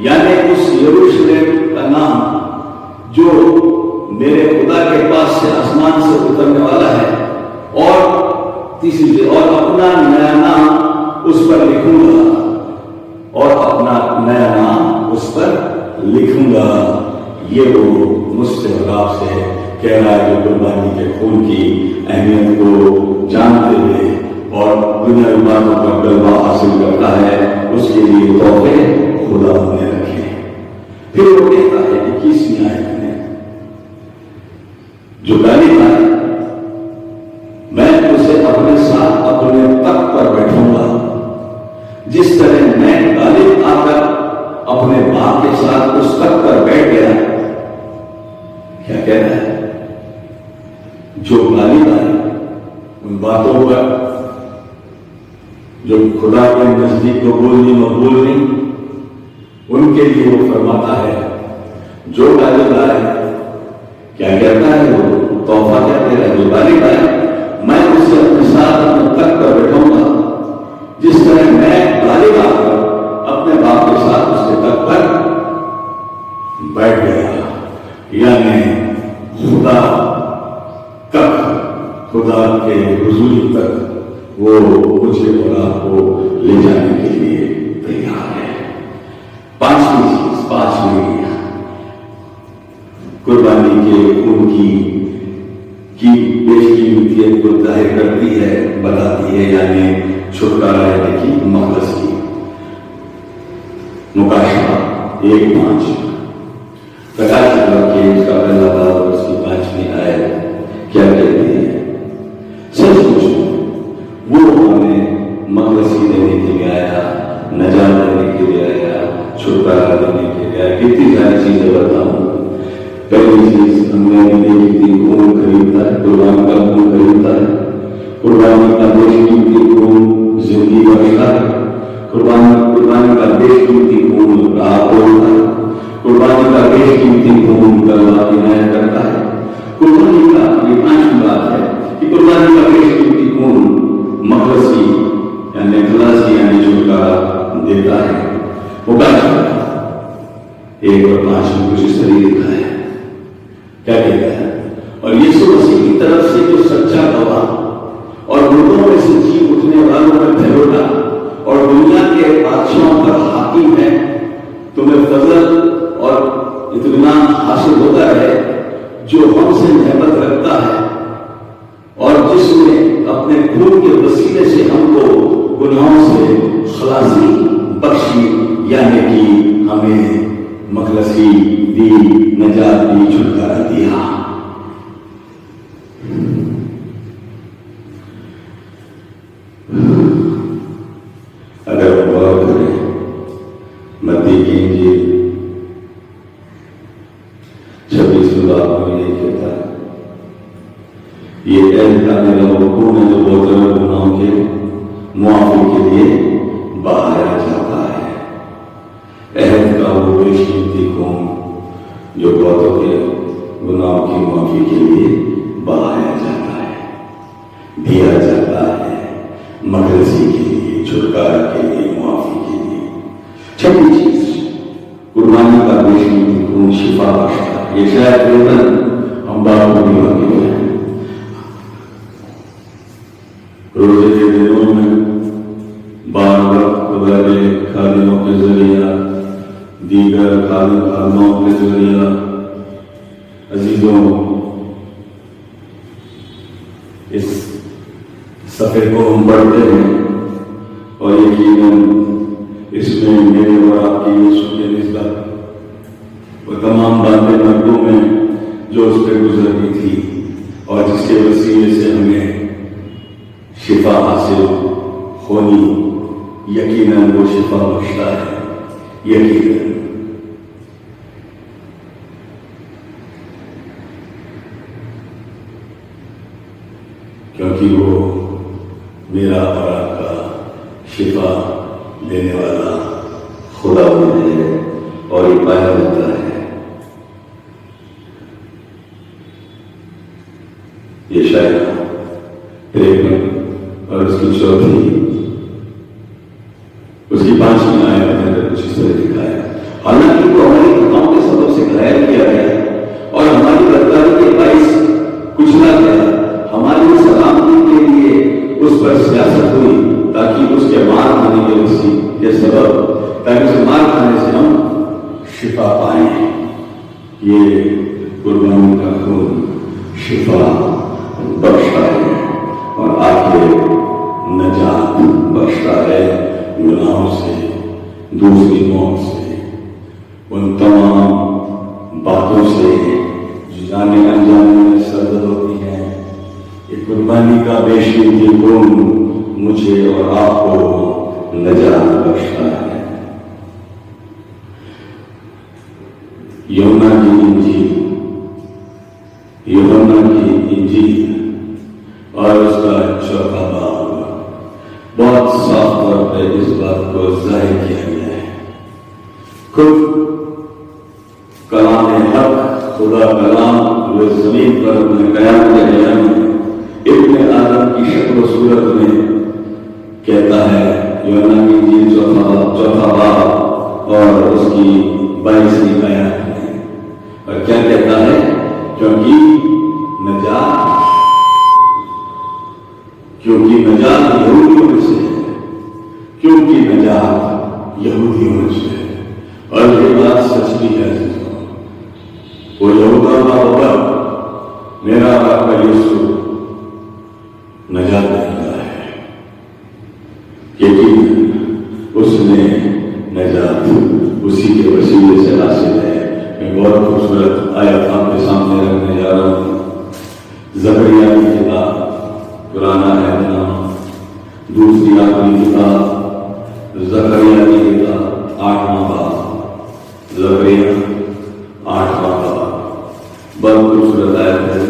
S1: یعنی اس یروشلم کا نام جو میرے خدا کے پاس سے آسمان سے اترنے والا ہے، اور تیسری چیز اور اپنا نیا نام اس پر لکھوں گا، اور اپنا نیا نام اس پر لکھوں گا۔ یہ وہ مستحقات سے کہہ رہا ہے جو قربانی کے خون کی اہمیت کو جانتے ہوئے اور دنیا باتوں کا غلبہ حاصل کرتا ہے، اس کے لیے تحفے خدا نے رکھے۔ پھر وہ کہتا ہے 21ویں آیت میں، جو گالی پائے میں اسے اپنے ساتھ اپنے تخت پر بیٹھوں گا، جس طرح میں غالب آ کر اپنے باپ کے ساتھ اس تخت پر بیٹھ گیا۔ کیا کہہ رہا ہے؟ جو غالب آئے ان باتوں پر جو خدا کے نزدیک قبول مقبول نہیں، ان کے لیے وہ فرماتا ہے جو غالب آئے، کیا کہتا ہے وہ تحفہ کہتے ہیں، جو غالب آئے میں اسے اپنے ساتھ اپنے تخت پر بیٹھوں گا، جس طرح میں غالب آ کر اپنے باپ کے ساتھ اس کے تخت پر بیٹھ گیا۔ یعنی خدا تک، خدا کے حضور تک وہ مجھے اور آپ کو لے جانے کے لیے تیار ہے۔ پانچویں چیز، قربانی کے خون کی پیش قیمتیت کو ظاہر کرتی ہے، بتاتی ہے، یعنی چھٹکارا کی مقدس کی مکاشفہ 1:5 پرکاش کے اس کا پہلا باب اور اس کی 5ویں آیت کیا کہتی ہے؟ سچ مچ وہ ہمیں مقدسی دینے کے لیے آیا، نجات دینے کے لیے آیا، چھٹکارا دینے کے لیے آیا۔ کتنی ساری چیزیں بتاؤں۔ پہلی چیز ہم نے دیکھی تھی، خون خریدتا ہے، قربان کا خون خریدتا ہے، قربانی کا بیش قیمتی خون زندگی بخشتا ہے، قربانی کا بیش قیمتی خون راہ کھولتا ہے، قربانی کا بیش قیمتی خون کلمہ عنایت کرتا ہے۔ قربانی کا یہ 5ویں بات ہے کہ قربانی کا بیش قیمتی خون مقدسی یعنی خلاصی یعنی چھٹکارا دیتا ہے۔ مکاشفہ 1:5 میں کچھ اس طریقے لکھا ہے، کیا کہتا ہے؟ اور یسوع مسیح کی طرف سے جو سچا گواہ اور مردوں میں سے جی اٹھنے والوں میں پھیلوٹا اور دنیا کے بادشاہوں پر حاکم ہے، تمہیں فضل اور اطمینان حاصل ہوتا ہے، جو ہم سے محبت رکھتا ہے اور جس نے اپنے خون کے وسیلے سے ہم کو گناہوں سے خلاصی بخشی، یعنی کہ ہمیں مخلصی دی، نجات دی، چھٹکارا دیا۔ اگر ہم غور کریں متی کی انجیل 26 باب میں یہ کہتا ہے، یہ عہد کا میرا حکم ہے جو بہت زیادہ گناہوں کے معافی کے لیے بہایا جاتا ہے۔ عہد کا وہ بیش قیمتی خون جو بہتوں کے گناہوں کی معافی کے لیے بہایا جاتا ہے، دیا جاتا ہے، مقدسی کے لیے، چھٹکارا کے لیے، معافی کے لیے۔ چھٹی چیز، قربانی کا بیش قیمتی خون شفا بخشتا ہے۔ یہ شاید ہم بات کو بھی واقف ہیں۔ روزے کے دنوں میں بار وقت خدا کے خادموں کے ذریعہ، دیگر خادموں کے ذریعہ عزیزوں اس صفحے کو ہم پڑھتے ہیں اور یقیناً اس میں میرے اور آپ کی یسوع کے نسبت وہ تمام باتیں مردوں میں جو اس پہ گزرتی تھی اور جس کے وسیلے سے ہمیں شفا حاصل ہونی، یقیناً وہ شفا بخشتا ہے، یقیناً۔ کیونکہ وہ میرا اور آپ کا شفا دینے والا خدا ہے اور یہ پایا جاتا ہے۔ یہ شاید 53 اور اس کی چوتھی، اس کی 5ویں آیت میں اندر کچھ اس طرح لکھا ہے، حالانکہ وہ ہماری خطاؤں کے سبب سے گھائل کیا گیا اور ہماری بدکاری کے باعث کچلا گیا، ہماری سلامتی کے لیے اس پر سیاست ہوئی تاکہ اس کے مار کھانے کے سبب، تاکہ اسے مار کھانے سے ہم شفا پائیں۔ یہ قربانی کا خون شفا بخشتا ہے اور آپ کے نجات دوسری موت سے، ان تمام باتوں سے جو جانے انجانے میں سرد ہوتی ہیں، یہ قربانی کا بے شمار خون مجھے اور آپ کو نجات بخشتا ہے۔ یوحنا کی انجیل اور اس کا 4واں باب بہت صاف طور پہ اس بات کو ظاہر کیا گیا ہے۔ خود کلام حق، خدا کلام جو زمین پر اپنے قیام کے ایام میں ابن آدم کی شکل و صورت میں کہتا ہے، یوحنا کی انجیل 4واں باب اور اس کی 22ویں آیت میں، اور کیا کہتا ہے؟ کیونکہ نجات یہودیوں میں سے ہے، کیونکہ نجات یہودیوں میں سے ہے۔ اور یہ بات سچ بھی ہے عزیزوں، وہ یہودیوں کا بابا میرا آپ کا یسوع نجات دہندہ ہے، یقین اس نے نجات اسی کے وسیلے سے حاصل ہے۔ میں بہت خوبصورت آیت آپ کے سامنے رکھنے جا رہا ہوں۔ زکریا کی کتاب، پرانا عہد نامہ، دوسری آخری کتاب، زکریا کی کتاب، 8واں باب، زکریا 8واں باب، بہت خوبصورت آیت ہے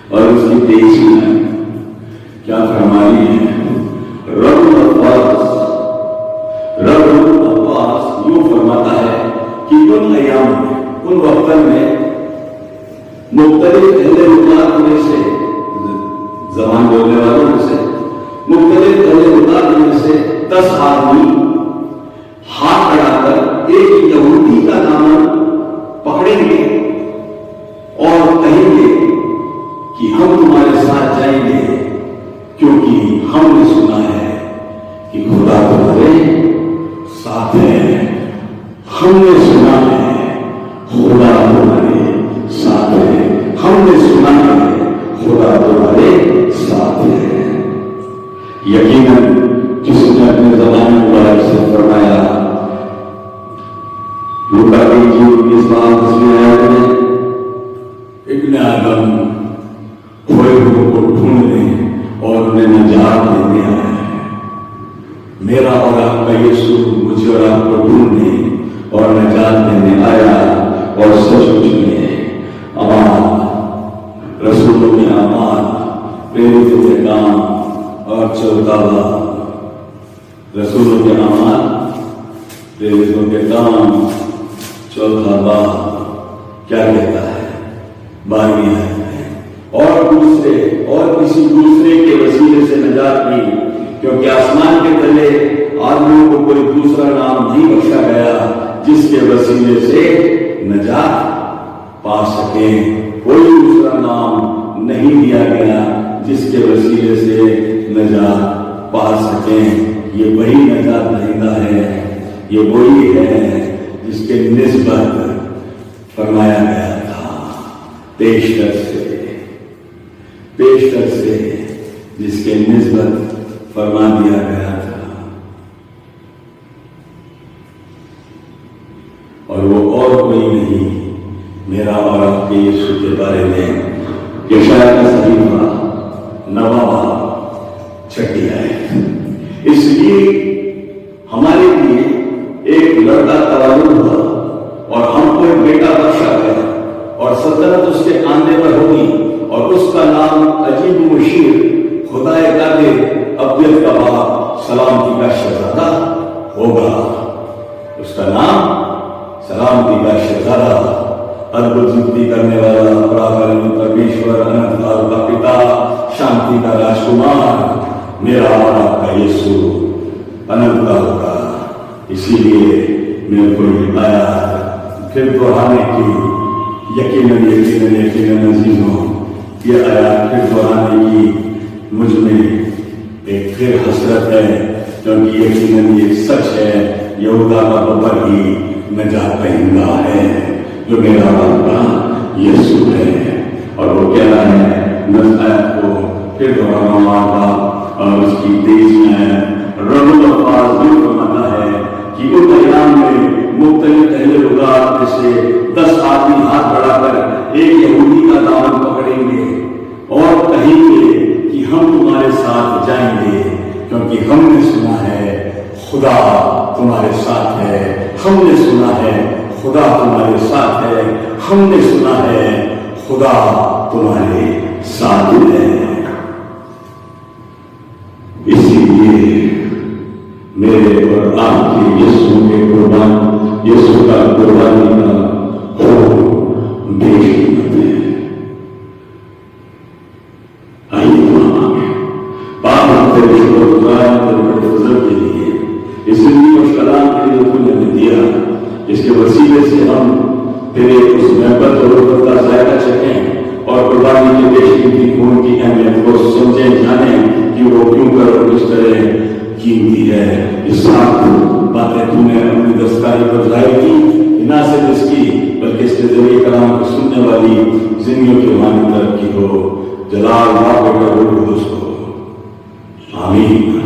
S1: اور اس کی 23ویں ہے۔ کیا فرمائی ہے؟ رب العباس یوں فرماتا ہے کہ ان ایام میں، ان وقتوں میں مختلف اہل وطن میں سے، زبان بولنے والوں میں سے، مختلف اہل وطن میں سے 10 آدمی ہاتھ اڑا کر ایک یہودی کا نام پکڑیں گے اور کہیں گے کہ ہم تمہارے ساتھ جائیں گے، کیونکہ ہم نے سنا ہے کہ خدا تمہارے ساتھ ہے۔ ہم نے سنا ہے خدا تمہارے ساتھ ہے، ہم نے سنا ہے خدا تمہارے ساتھ ہے۔ یقیناً جس نے اپنے زبان مبارک سے فرمایا، لوکا کی انجیل 20 آیت میں، ابن آدم کھوئے ہوئے کو ڈھونڈنے اور انہیں نجات دینے آیا ہے۔ میرا اور آپ کا یسوع مجھے اور آپ کو ڈھونڈنے اور نجات دینے آیا، اور سچ مچ میں امان، رسولوں کے امان، پریرتوں کے کام اور 4واں باب، رسولوں کے امان، پریرتوں کے کام، 4واں باب کیا کہتا ہے؟ 12ویں آیت میں، اور کسی دوسرے کے وسیلے سے نجات نہیں، کیونکہ آسمان کے تلے آدمیوں کو کوئی دوسرا نام نہیں بخشا گیا جس کے وسیلے سے نجات پا سکیں۔ کوئی دوسرا نام نہیں دیا گیا جس کے وسیلے سے نجات پا سکیں۔ یہ وہی نجات دہندہ ہے، یہ وہی ہے جس کے نسبت فرمایا گیا تھا پیشتر سے، جس کے نسبت فرما دیا گیا تھا، اور وہ اور کوئی نہیں، میرا اور آپ کے یسوع کے بارے میں یشعیا کا صحیفہ 9واں باب 6 آیت۔ اس لیے ہمارے لیے ایک لڑکا تولد ہوا اور ہم کو ایک بیٹا بخشا گیا، اور سلطنت اس کے کاندھے پر ہوگی، اور اس کا نام عجیب و مشیر، خدائے قادر، ابدیت کا باپ، سلامتی کا شہزادہ ہوگا۔ اس کا نام سلامتی کا شہزادہ، ادبھت زندگی کرنے والا، پرمیشور، انت کال کا پتا، شانتی کا راجکمار، میرا اور آپ کا یسوع انت کال کا۔ اسی لیے میرے کو یہ آیا پھر دہرانے کی، یقیناً عزیزوں، یہ آیا پھر دہرانے کی مجھ میں ایک پھر حسرت ہے، کیونکہ یقیناً یہ سچ ہے، یہودا کا ببر ہی نجات دہندہ ہے، جو میرا آپ کا یسوع ہے۔ اور وہ کہہ رہا ہے، آیت کو پھر دہرانا ہوگا، اور اس کی 23ویں آیت، رب العباس بھی فرماتا ہے کہ ہاتھ بڑھا کر ایک یہودی کا دامن پکڑیں گے اور کہیں گے کہ ہم تمہارے ساتھ جائیں گے، کیونکہ ہم نے سنا ہے خدا تمہارے ساتھ ہے، ہم نے سنا ہے خدا تمہارے ساتھ ہے، ہم نے سنا ہے خدا تمہارے ساتھ ہے۔ اسی لیے میرے اور آپ کے یسوع کے قربان، یسوع کا قربانی کا خوف بے قیمت ہے۔ آئیے دعا مانگیں۔ باپ ہم تیرے شکر گزار ہیں تیرے بڑے فضل کے لیے، اس زندگی اور کلام کے لیے تو نے ہمیں دیا، جس کے وسیلے سے ہم تیرے اس محبت اور رحمت کا ذائقہ چکھیں اور قربانی کے پیش کی خون کی اہمیت کو سمجھیں، جانیں کہ وہ کیوں کر اور کس طرح قیمتی ہے۔ اس سات باتیں تو نے اپنی دستکاری پر ظاہر کی، نہ صرف اس کی بلکہ اس کے ذریعے کلام کو سننے والی زندگیوں کی روحانی ترقی ہو۔ جلال باپ کا روح قدس کو آمین۔